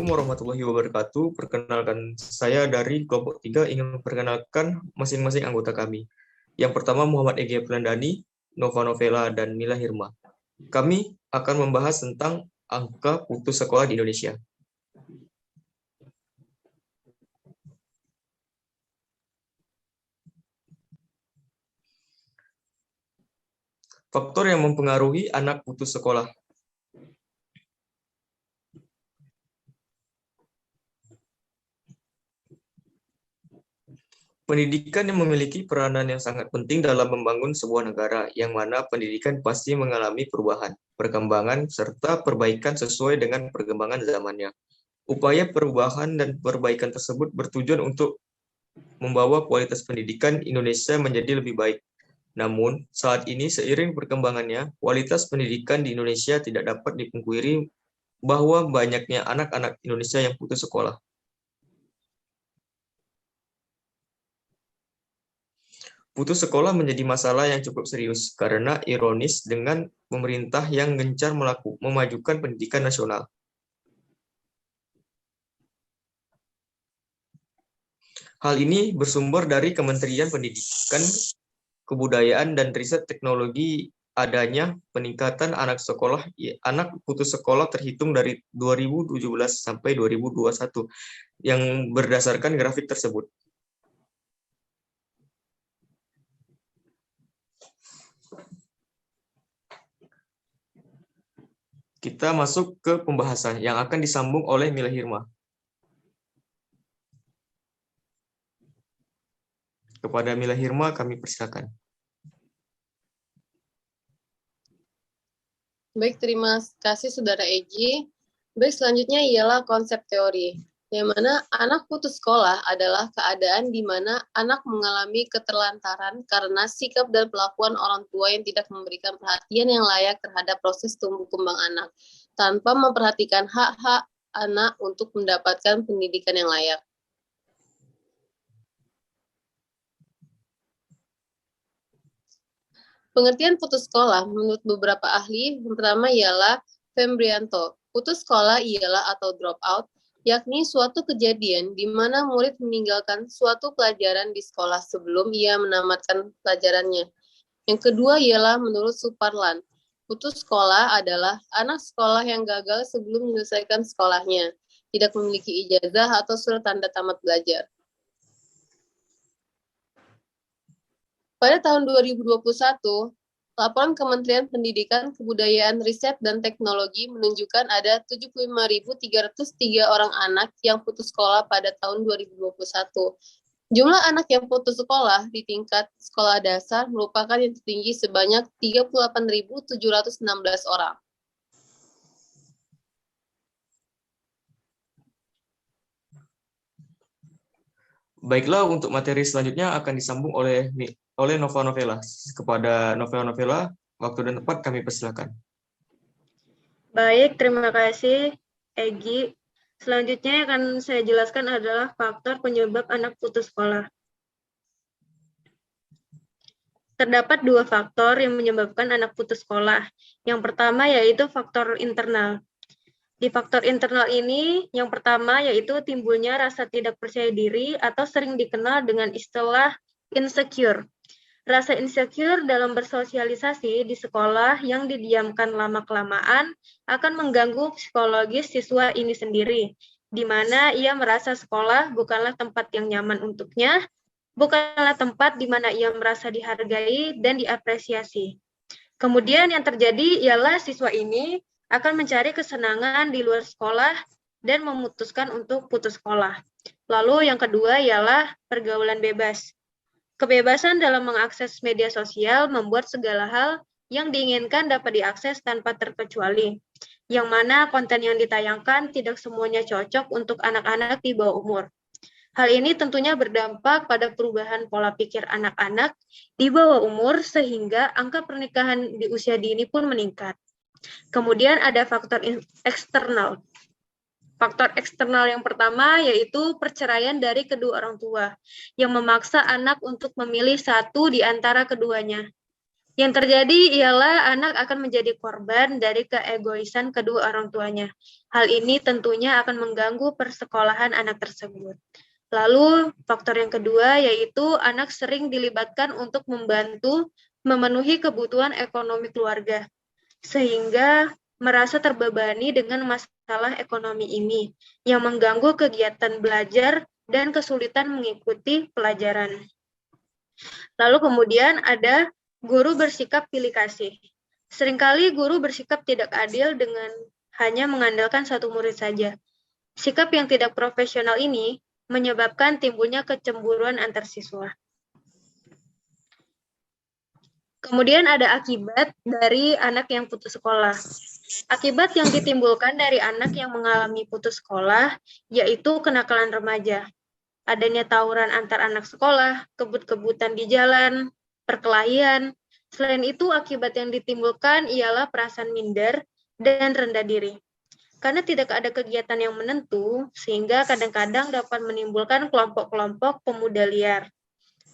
warahmatullahi wabarakatuh. Perkenalkan, saya dari kelompok 3 ingin memperkenalkan masing-masing anggota kami. Yang pertama Muhammad Ege Pelandani, Nova Novela, dan Mila Hirma. Kami akan membahas tentang angka putus sekolah di Indonesia. Faktor yang mempengaruhi anak putus sekolah. Pendidikan yang memiliki peranan yang sangat penting dalam membangun sebuah negara, yang mana pendidikan pasti mengalami perubahan, perkembangan, serta perbaikan sesuai dengan perkembangan zamannya. Upaya perubahan dan perbaikan tersebut bertujuan untuk membawa kualitas pendidikan Indonesia menjadi lebih baik. Namun, saat ini seiring perkembangannya, kualitas pendidikan di Indonesia tidak dapat dipungkiri bahwa banyaknya anak-anak Indonesia yang putus sekolah. Putus sekolah menjadi masalah yang cukup serius karena ironis dengan pemerintah yang gencar memajukan pendidikan nasional. Hal ini bersumber dari Kementerian Pendidikan, Kebudayaan, dan Riset Teknologi. Adanya peningkatan anak putus sekolah terhitung dari 2017 sampai 2021 yang berdasarkan grafik tersebut. Kita masuk ke pembahasan yang akan disambung oleh Mila Hirma. Kepada Mila Hirma kami persilakan. Baik, terima kasih Saudara Egi. Baik, selanjutnya ialah konsep teori, yang mana anak putus sekolah adalah keadaan di mana anak mengalami keterlantaran karena sikap dan perlakuan orang tua yang tidak memberikan perhatian yang layak terhadap proses tumbuh kembang anak, tanpa memperhatikan hak-hak anak untuk mendapatkan pendidikan yang layak. Pengertian putus sekolah menurut beberapa ahli, yang pertama ialah Fembrianto. Putus sekolah ialah atau drop out, yakni suatu kejadian di mana murid meninggalkan suatu pelajaran di sekolah sebelum ia menamatkan pelajarannya. Yang kedua ialah menurut Suparlan. Putus sekolah adalah anak sekolah yang gagal sebelum menyelesaikan sekolahnya, tidak memiliki ijazah atau surat tanda tamat belajar. Pada tahun 2021, laporan Kementerian Pendidikan, Kebudayaan, Riset, dan Teknologi menunjukkan ada 75.303 orang anak yang putus sekolah pada tahun 2021. Jumlah anak yang putus sekolah di tingkat sekolah dasar merupakan yang tertinggi sebanyak 38.716 orang. Baiklah, untuk materi selanjutnya akan disambung oleh Nova Novela. Kepada Nova Novela, waktu dan tempat kami persilakan. Baik, terima kasih Egi. Selanjutnya yang akan saya jelaskan adalah faktor penyebab anak putus sekolah. Terdapat dua faktor yang menyebabkan anak putus sekolah. Yang pertama yaitu faktor internal. Di faktor internal ini, yang pertama yaitu timbulnya rasa tidak percaya diri atau sering dikenal dengan istilah insecure. Rasa insecure dalam bersosialisasi di sekolah yang didiamkan lama-kelamaan akan mengganggu psikologis siswa ini sendiri, di mana ia merasa sekolah bukanlah tempat yang nyaman untuknya, bukanlah tempat di mana ia merasa dihargai dan diapresiasi. Kemudian yang terjadi ialah siswa ini akan mencari kesenangan di luar sekolah dan memutuskan untuk putus sekolah. Lalu yang kedua ialah pergaulan bebas. Kebebasan dalam mengakses media sosial membuat segala hal yang diinginkan dapat diakses tanpa terkecuali, yang mana konten yang ditayangkan tidak semuanya cocok untuk anak-anak di bawah umur. Hal ini tentunya berdampak pada perubahan pola pikir anak-anak di bawah umur sehingga angka pernikahan di usia dini pun meningkat. Kemudian ada faktor eksternal. Faktor eksternal yang pertama yaitu perceraian dari kedua orang tua yang memaksa anak untuk memilih satu di antara keduanya. Yang terjadi ialah anak akan menjadi korban dari keegoisan kedua orang tuanya. Hal ini tentunya akan mengganggu persekolahan anak tersebut. Lalu faktor yang kedua yaitu anak sering dilibatkan untuk membantu memenuhi kebutuhan ekonomi keluarga, sehingga merasa terbebani dengan masalah ekonomi ini yang mengganggu kegiatan belajar dan kesulitan mengikuti pelajaran. Lalu kemudian ada guru bersikap pilih kasih. Seringkali guru bersikap tidak adil dengan hanya mengandalkan satu murid saja. Sikap yang tidak profesional ini menyebabkan timbulnya kecemburuan antar siswa. Kemudian ada akibat dari anak yang putus sekolah. Akibat yang ditimbulkan dari anak yang mengalami putus sekolah yaitu kenakalan remaja. Adanya tawuran antar anak sekolah, kebut-kebutan di jalan, perkelahian. Selain itu, akibat yang ditimbulkan ialah perasaan minder dan rendah diri. Karena tidak ada kegiatan yang menentu, sehingga kadang-kadang dapat menimbulkan kelompok-kelompok pemuda liar.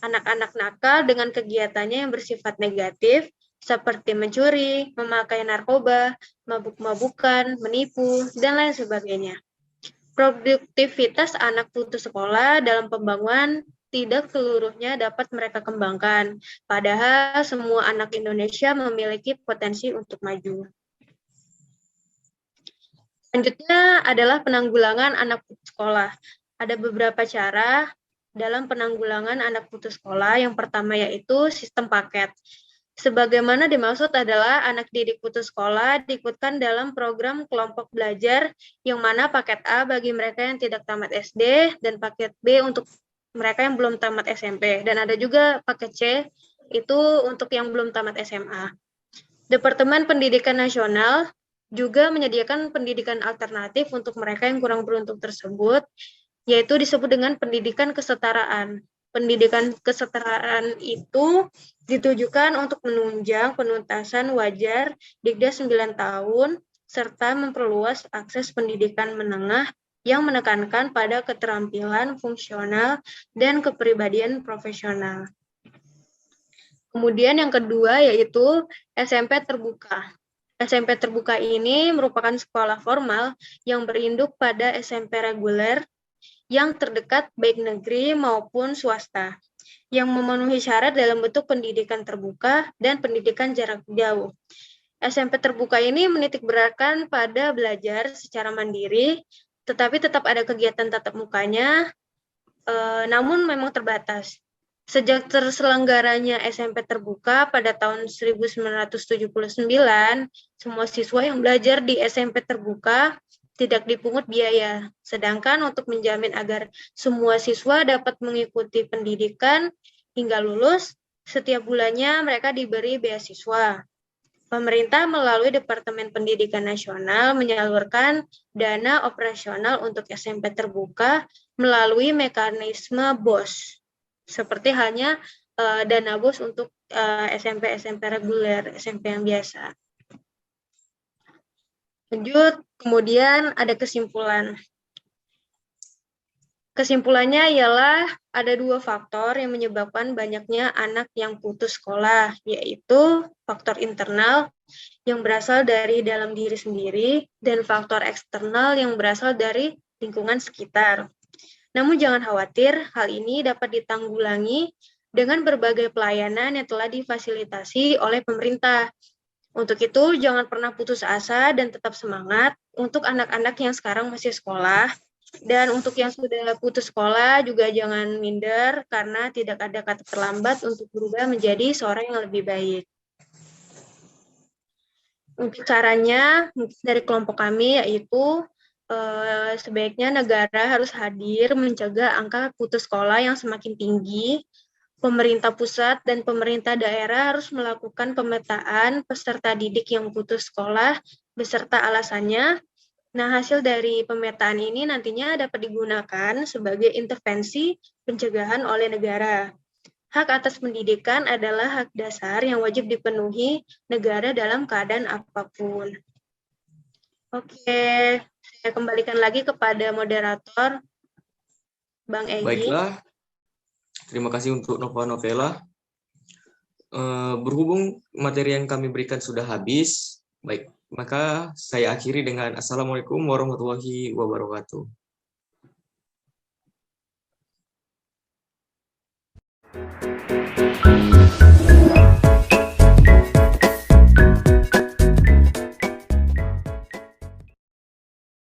Anak-anak nakal dengan kegiatannya yang bersifat negatif, seperti mencuri, memakai narkoba, mabuk-mabukan, menipu, dan lain sebagainya. Produktivitas anak putus sekolah dalam pembangunan tidak seluruhnya dapat mereka kembangkan, padahal semua anak Indonesia memiliki potensi untuk maju. Selanjutnya adalah penanggulangan anak putus sekolah. Ada beberapa cara dalam penanggulangan anak putus sekolah. Yang pertama yaitu sistem paket. Sebagaimana dimaksud adalah anak didik putus sekolah diikutkan dalam program kelompok belajar yang mana paket A bagi mereka yang tidak tamat SD dan paket B untuk mereka yang belum tamat SMP. Dan ada juga paket C itu untuk yang belum tamat SMA. Departemen Pendidikan Nasional juga menyediakan pendidikan alternatif untuk mereka yang kurang beruntung tersebut, yaitu disebut dengan pendidikan kesetaraan. Pendidikan kesetaraan itu ditujukan untuk menunjang penuntasan wajar Dikda 9 tahun, serta memperluas akses pendidikan menengah yang menekankan pada keterampilan fungsional dan kepribadian profesional. Kemudian yang kedua yaitu SMP terbuka. SMP terbuka ini merupakan sekolah formal yang berinduk pada SMP reguler yang terdekat baik negeri maupun swasta, yang memenuhi syarat dalam bentuk pendidikan terbuka dan pendidikan jarak jauh. SMP terbuka ini menitikberatkan pada belajar secara mandiri, tetapi tetap ada kegiatan tatap mukanya, namun memang terbatas. Sejak terselenggaranya SMP terbuka pada tahun 1979, semua siswa yang belajar di SMP terbuka tidak dipungut biaya. Sedangkan untuk menjamin agar semua siswa dapat mengikuti pendidikan hingga lulus, setiap bulannya mereka diberi beasiswa. Pemerintah melalui Departemen Pendidikan Nasional menyalurkan dana operasional untuk SMP terbuka melalui mekanisme BOS. Seperti halnya dana BOS untuk SMP reguler, SMP yang biasa. Lanjut, kemudian ada kesimpulan. Kesimpulannya ialah ada dua faktor yang menyebabkan banyaknya anak yang putus sekolah, yaitu faktor internal yang berasal dari dalam diri sendiri dan faktor eksternal yang berasal dari lingkungan sekitar. Namun jangan khawatir, hal ini dapat ditanggulangi dengan berbagai pelayanan yang telah difasilitasi oleh pemerintah. Untuk itu, jangan pernah putus asa dan tetap semangat untuk anak-anak yang sekarang masih sekolah. Dan untuk yang sudah putus sekolah juga jangan minder karena tidak ada kata terlambat untuk berubah menjadi seorang yang lebih baik. Untuk caranya dari kelompok kami yaitu sebaiknya negara harus hadir mencegah angka putus sekolah yang semakin tinggi. Pemerintah pusat dan pemerintah daerah harus melakukan pemetaan peserta didik yang putus sekolah beserta alasannya. Nah, hasil dari pemetaan ini nantinya dapat digunakan sebagai intervensi pencegahan oleh negara. Hak atas pendidikan adalah hak dasar yang wajib dipenuhi negara dalam keadaan apapun. Oke, saya kembalikan lagi kepada moderator, Bang Egy. Baiklah, terima kasih untuk Nova Novela. Berhubung materi yang kami berikan sudah habis, baik, maka saya akhiri dengan Assalamualaikum warahmatullahi wabarakatuh.